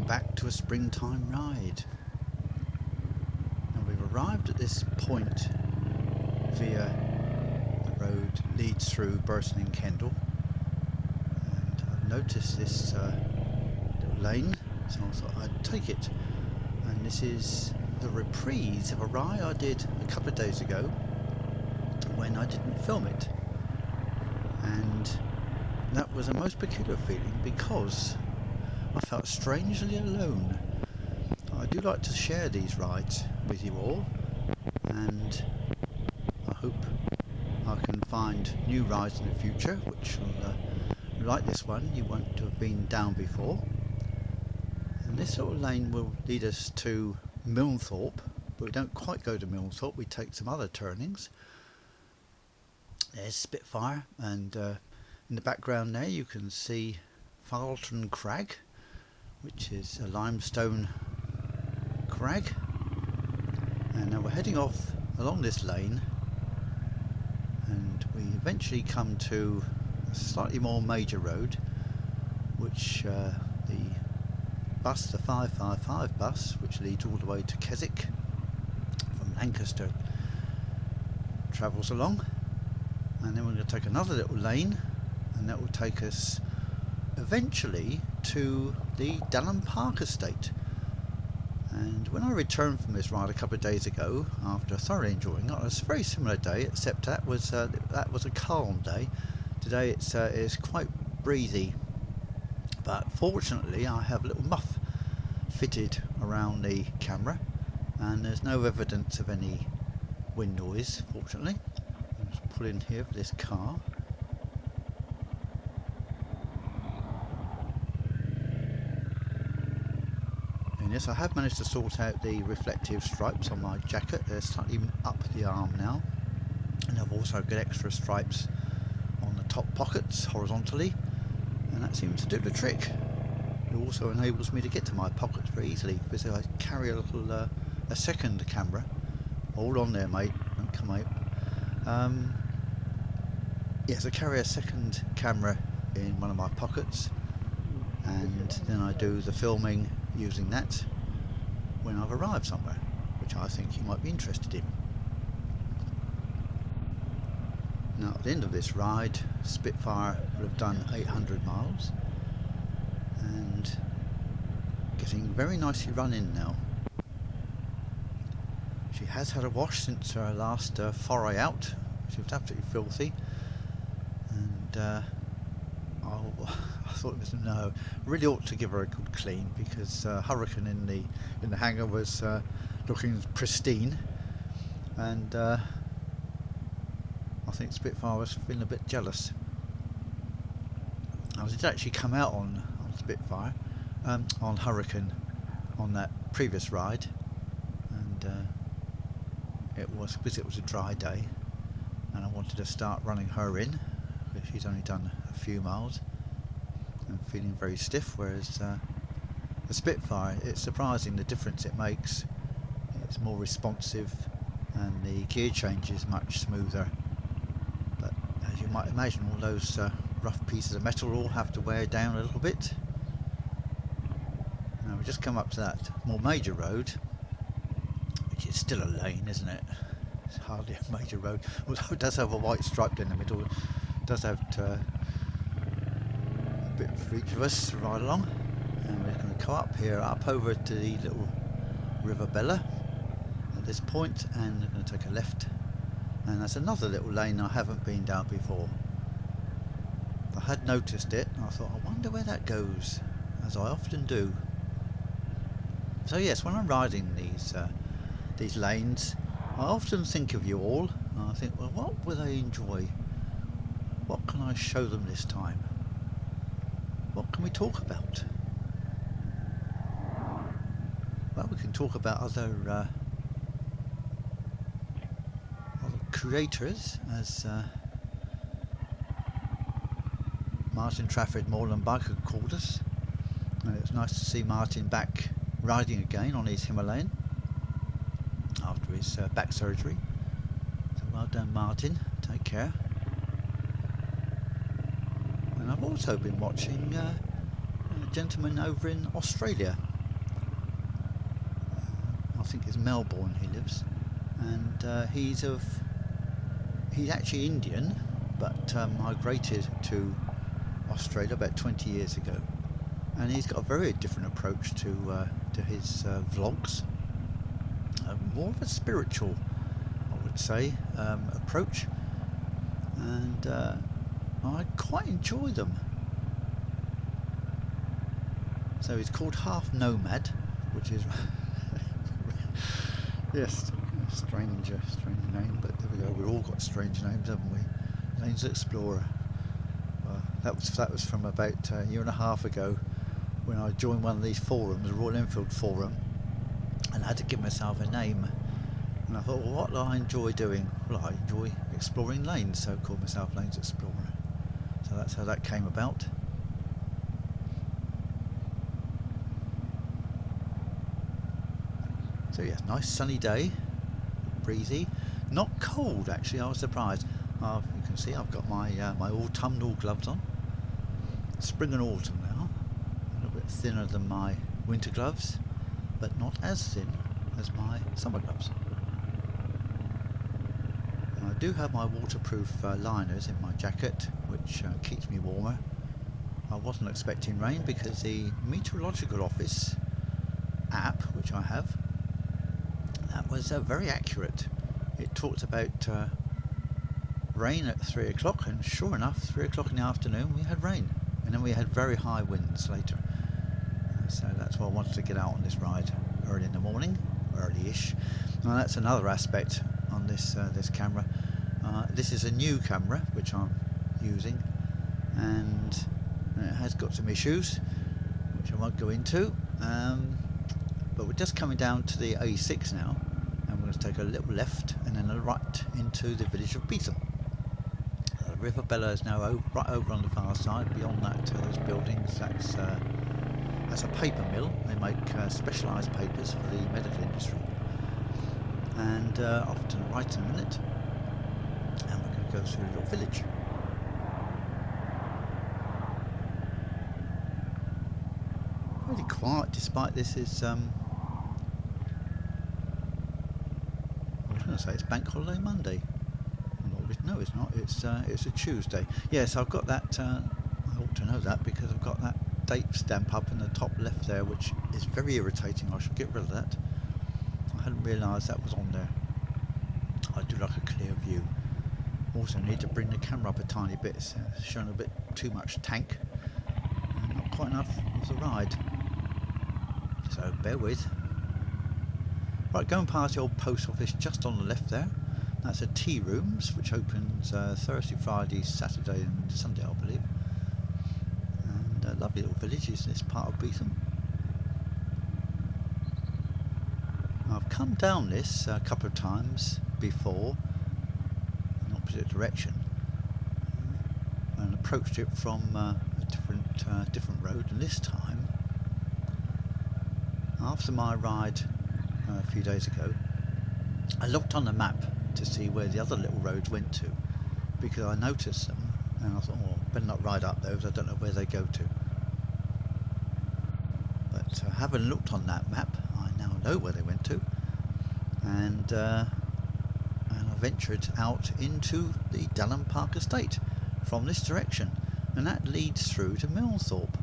welcome back to a springtime ride. Now we've arrived at this point via the road leads through Burton and Kendal, and I've noticed this little lane, so I thought I'd take it. And this is the reprise of a ride I did a couple of days ago when I didn't film it, and that was a most peculiar feeling because I felt strangely alone. I do like to share these rides with you all, and I hope I can find new rides in the future which will, like this one, you won't have been down before. And this little lane will lead us to Milnthorpe, but we don't quite go to Milnthorpe, we take some other turnings. There's Spitfire, and in the background there you can see Farleton Crag, which is a limestone crag. And now we're heading off along this lane, and we eventually come to a slightly more major road, which the bus, the 555 bus, which leads all the way to Keswick from Lancaster, travels along. And then we're going to take another little lane, and that will take us eventually to the Dallin Park estate. And when I returned from this ride a couple of days ago, after thoroughly enjoying it, it was a very similar day, except that was a calm day. Today it's quite breezy, but fortunately I have a little muff fitted around the camera, and there's no evidence of any wind noise, fortunately. I'll just pull in here for this car. Yes, I have managed to sort out the reflective stripes on my jacket. They're slightly up the arm now, and I've also got extra stripes on the top pockets horizontally, and that seems to do the trick. It also enables me to get to my pockets very easily because I carry a little a second camera. Hold on there, mate, don't come out. Yes, I carry a second camera in one of my pockets, and then I do the filming using that when I've arrived somewhere, which I think you might be interested in. Now at the end of this ride, Spitfire will have done 800 miles and getting very nicely run in now. She has had a wash since her last foray out. She was absolutely filthy, and I thought, no, really ought to give her a good clean, because Hurricane in the hangar was looking pristine, and I think Spitfire was feeling a bit jealous. I did actually come out on Spitfire, on Hurricane, on that previous ride, and it was because it was a dry day, and I wanted to start running her in because she's only done a few miles and feeling very stiff, whereas the Spitfire, it's surprising the difference it makes. It's more responsive and the gear change is much smoother, but as you might imagine, all those rough pieces of metal all have to wear down a little bit. Now we just come up to that more major road, which is still a lane, isn't it? It's hardly a major road, although it does have a white stripe in the middle. It does have bit for each of us to ride along, and we're going to go up here, up over to the little River Bella at this point, and we're going to take a left, and that's another little lane I haven't been down before. I had noticed it and I thought, I wonder where that goes, as I often do. So yes, when I'm riding these lanes, I often think of you all, and I think, well, what will they enjoy? What can I show them this time? What can we talk about? Well, we can talk about other creators, as Martin Trafford Moreland Biker called us, and it's nice to see Martin back riding again on his Himalayan after his back surgery. So well done, Martin, take care. And I've also been watching a gentleman over in Australia think it's Melbourne he lives, and he's actually Indian, but migrated to Australia about 20 years ago, and he's got a very different approach to his vlogs, more of a spiritual, I would say, approach, and I quite enjoy them. So he's called Half Nomad, which is yes, strange name, but there we go. We've all got strange names, haven't we? LanesExplorer. That was from about a year and a half ago, when I joined one of these forums, the Royal Enfield forum, and I had to give myself a name. And I thought, well, what do I enjoy doing? Well, I enjoy exploring lanes, so I called myself LanesExplorer. So that's how that came about. So yeah, nice sunny day, breezy, not cold actually. I was surprised. You can see I've got my my autumnal gloves on. Spring and autumn now, a little bit thinner than my winter gloves, but not as thin as my summer gloves. I do have my waterproof liners in my jacket, which keeps me warmer. I wasn't expecting rain because the meteorological office app, which I have, that was very accurate. It talked about rain at 3 o'clock, and sure enough, 3 o'clock in the afternoon we had rain, and then we had very high winds later. So that's why I wanted to get out on this ride early in the morning, early-ish. Now that's another aspect on this this camera. This is a new camera which I'm using, and it has got some issues which I won't go into. But we're just coming down to the A6 now, and we're going to take a little left and then a right into the village of Beetham. The River Bella is now right over on the far side. Beyond that, those buildings, that's a paper mill. They make specialised papers for the medical industry. And off to the right in a minute, and we're going to go through a little village. Really quiet, despite this is I was going to say it's Bank Holiday Monday. No, it's not. It's a Tuesday. Yes, I've got that. I ought to know that because I've got that date stamp up in the top left there, which is very irritating. I should get rid of that. I hadn't realised that was on there. I do like a clear view. Also need to bring the camera up a tiny bit. It's showing a bit too much tank, and not quite enough of the ride. So bear with. Right, going past the old post office just on the left there. That's a tea rooms, which opens Thursday, Friday, Saturday and Sunday, I believe. And lovely little villages in this part of Beetham. I've come down this a couple of times before in opposite direction, and approached it from a different road. And this time, after my ride a few days ago, I looked on the map to see where the other little roads went to, because I noticed them and I thought, oh, better not ride up those, I don't know where they go to. But having looked on that map, I now know where they went to, and I ventured out into the Dallin Park estate from this direction, and that leads through to Millthorpe,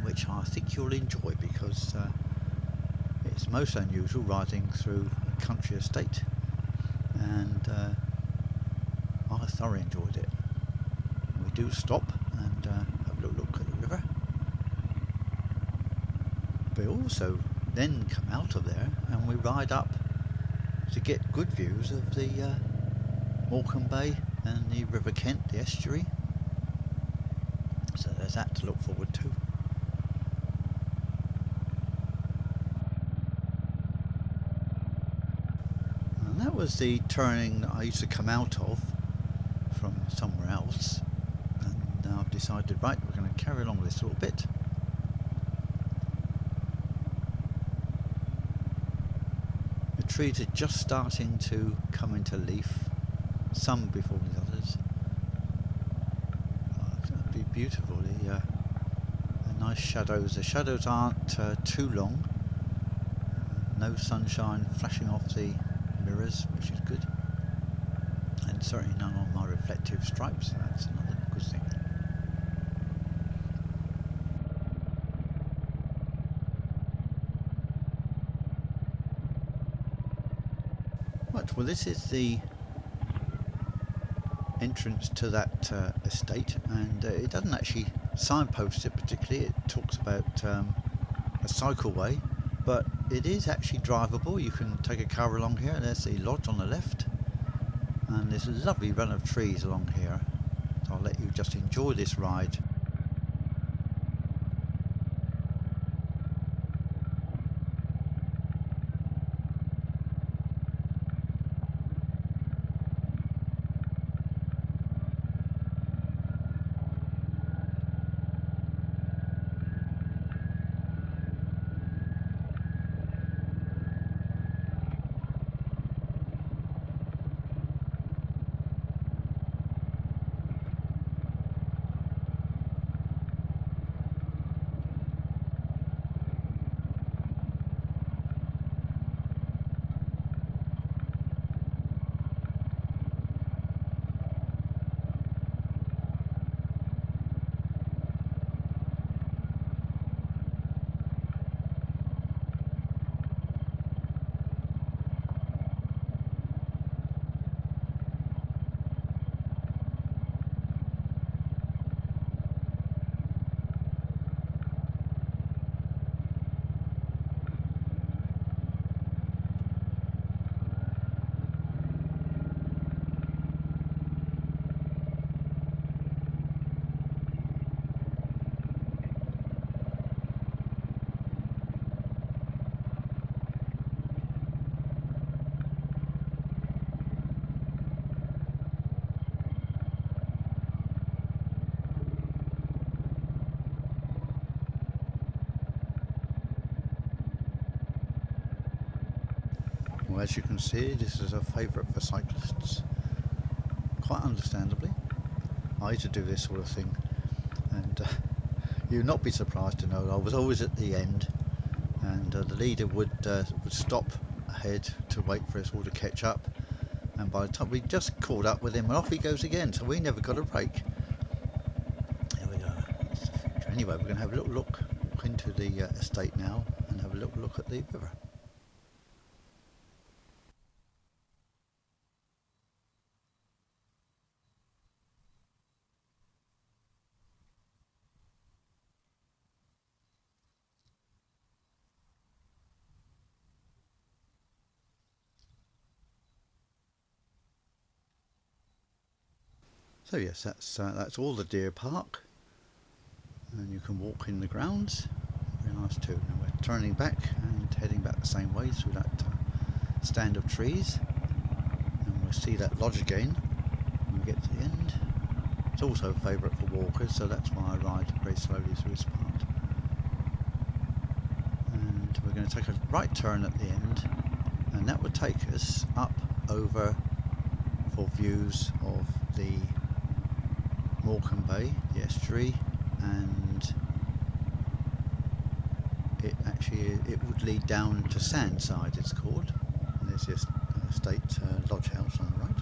which I think you'll enjoy, because it's most unusual riding through a country estate, and I thoroughly enjoyed it. We do stop and have a little look at the river, but also then come out of there and we ride up to get good views of the Morecambe Bay and the River Kent, the estuary. So there's that to look forward to. And that was the turning that I used to come out of from somewhere else, and now I've decided, right, we're going to carry along with this a little bit. The trees are just starting to come into leaf, some before the others. Oh, that'd be beautiful. The nice shadows. The shadows aren't too long. no sunshine flashing off the mirrors, which is good, and certainly none on my reflective stripes, so that's another good thing. Right, well, this is the entrance to that estate, and it doesn't actually signpost it particularly. It talks about a cycleway, but it is actually drivable. You can take a car along here. There's the lodge on the left, and there's a lovely run of trees along here, so I'll let you just enjoy this ride. Well, as you can see, this is a favourite for cyclists, quite understandably. I used to do this sort of thing, and you'll not be surprised to know I was always at the end, and the leader would stop ahead to wait for us all to catch up, and by the time we just caught up with him, and off he goes again, so we never got a break. There we go, that's the future. Anyway, we're going to have a little look into the estate now, and have a little look at the river. So yes, that's all the deer park, and you can walk in the grounds. Very nice too. Now we're turning back and heading back the same way through that stand of trees, and we'll see that lodge again when we get to the end. It's also a favourite for walkers, so that's why I ride very slowly through this part. And we're going to take a right turn at the end, and that would take us up over for views of the Morecambe Bay, the estuary, and it would lead down to Sandside, it's called, and there's this estate lodge house on the right.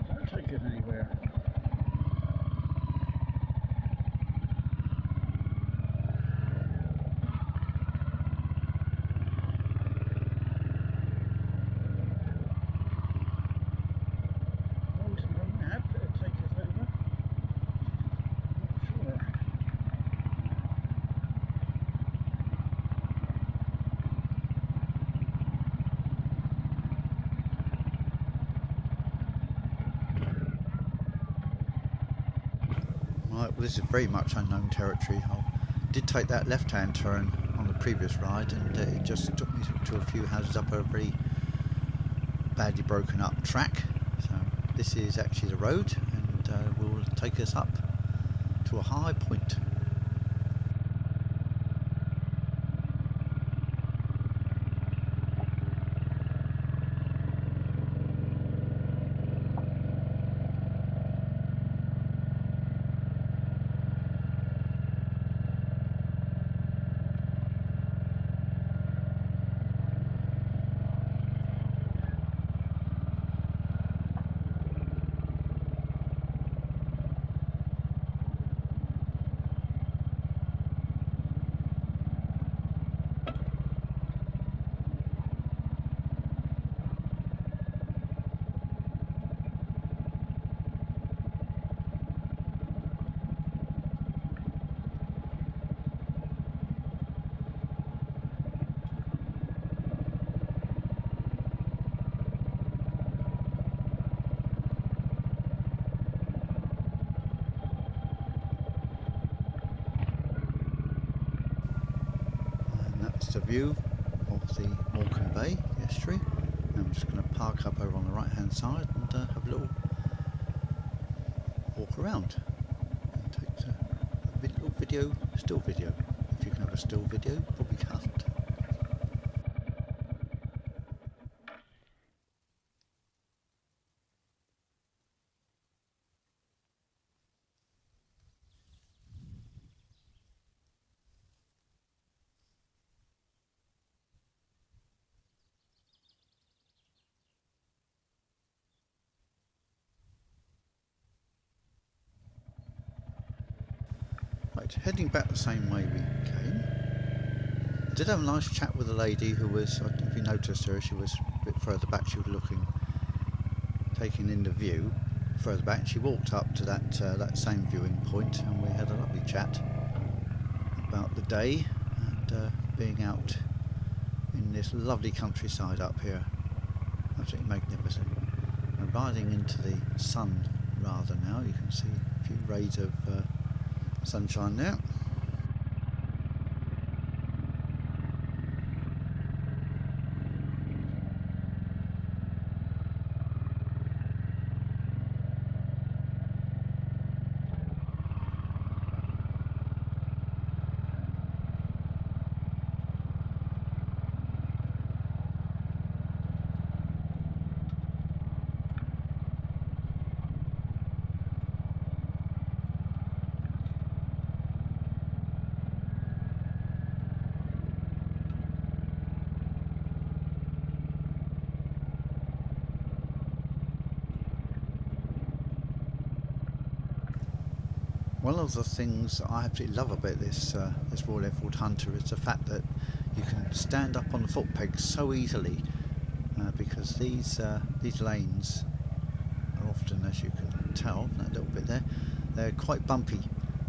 Can't take it anywhere. Right, well, this is very much unknown territory. I did take that left-hand turn on the previous ride, and it just took me to a few houses up a very badly broken up track. So this is actually the road, and will take us up to a high point. That's the view of the Morecambe Bay, the estuary. And I'm just going to park up over on the right hand side and have a little walk around and take a little video, still video. If you can have a still video, you probably can't. Right, heading back the same way we came. Did have a nice chat with a lady who was, I don't know if you noticed her, she was a bit further back, she was looking, taking in the view further back. She walked up to that same viewing point and we had a lovely chat about the day and being out in this lovely countryside up here. Absolutely magnificent. And riding into the sun rather now, you can see a few rays of sunshine there. One of the things I absolutely love about this Royal Enfield Hunter is the fact that you can stand up on the foot pegs so easily because these lanes are often, as you can tell, that little bit there, they're quite bumpy.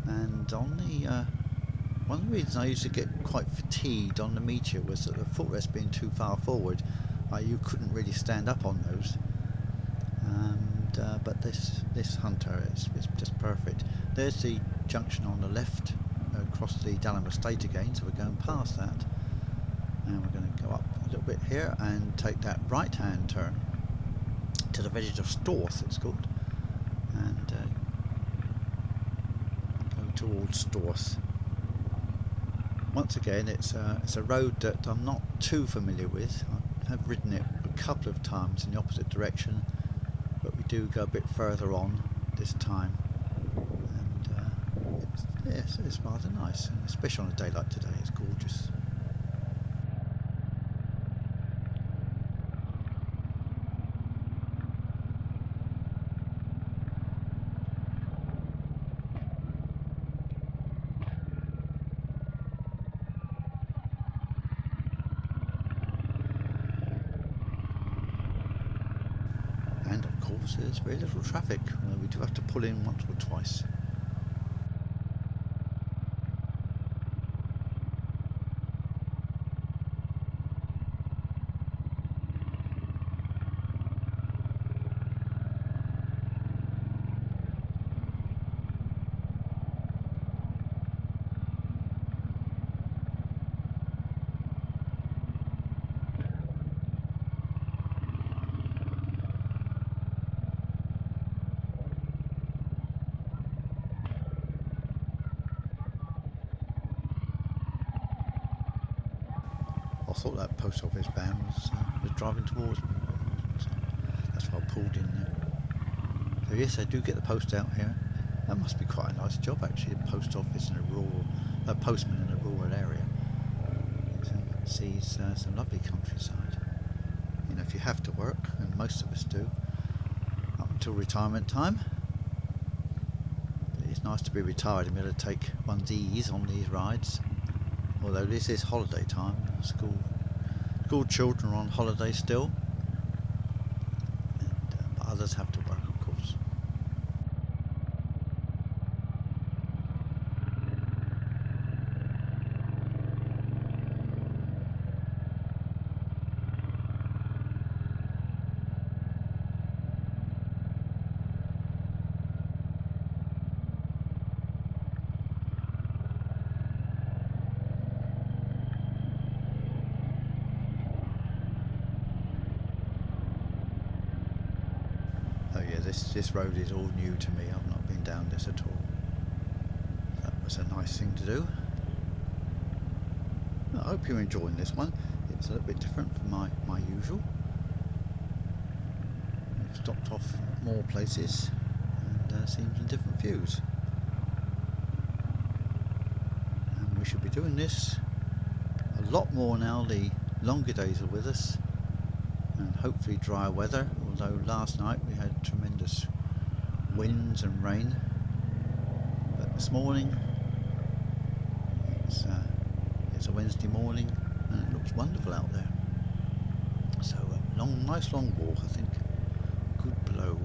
And on the one of the reasons I used to get quite fatigued on the Meteor was that the footrest being too far forward, you couldn't really stand up on those. But this Hunter is just perfect. There's the junction on the left across the Dallin estate again, so we're going past that and we're going to go up a little bit here and take that right hand turn to the village of Storth, it's called, and go towards Storth. Once again, it's a road that I'm not too familiar with. I have ridden it a couple of times in the opposite direction, but we do go a bit further on this time, and it's rather nice, and especially on a day like today, it's gorgeous. And of course there's very little traffic, although we do have to pull in once or twice. I thought that post office van was driving towards me, so that's why I pulled in there. So yes, I do get the post out here. That must be quite a nice job actually, a post office in a rural, a postman in a rural area. It sees some lovely countryside. You know, if you have to work, and most of us do, up until retirement time. But it's nice to be retired and be able to take one's ease on these rides. Although this is holiday time, school children are on holiday still, and, but others have to work, of course. this road is all new to me. I've not been down this at all. That was a nice thing to do. I hope you're enjoying this one. It's a little bit different from my usual. We've stopped off more places and seen some different views. And we should be doing this a lot more now. The longer days are with us, and hopefully dry weather, although last night we had tremendous winds and rain. But this morning it's a Wednesday morning and it looks wonderful out there. So a nice long walk, I think. Good blow.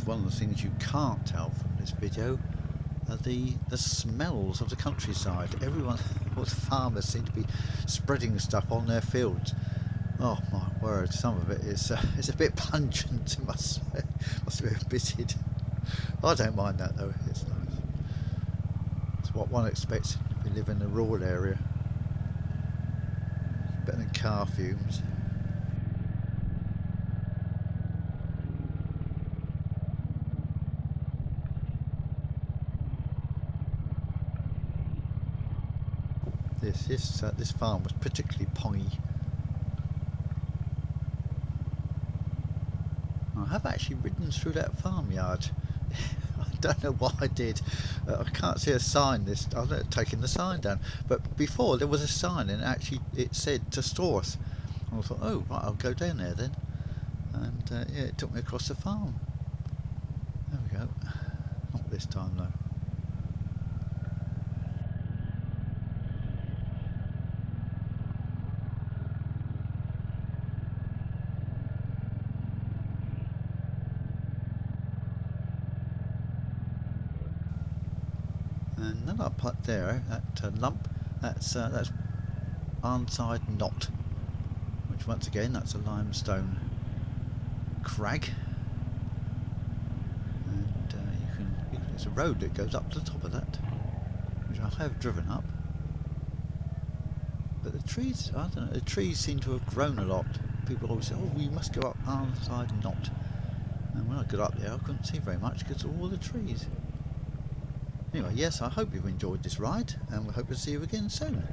One of the things you can't tell from this video are the smells of the countryside. Everyone, all the farmers seem to be spreading stuff on their fields. Oh my word, some of it is it's a bit pungent, it must be admitted. I don't mind that though, it's nice. It's what one expects if you live in a rural area. Better than car fumes. This farm was particularly pongy. I have actually ridden through that farmyard. I don't know why I did. I can't see a sign. I've taken the sign down. But before there was a sign, and actually it said to stores. And I thought, oh right, I'll go down there then. And yeah, it took me across the farm. There we go. Not this time though. And then up there, that lump, that's Arnside Knot, which once again that's a limestone crag, and there's a road that goes up to the top of that, which I have driven up. But the trees, I don't know, the trees seem to have grown a lot. People always say, oh, we must go up Arnside Knot, and when I got up there I couldn't see very much because of all the trees. Anyway, yes, I hope you've enjoyed this ride, and we hope to see you again soon.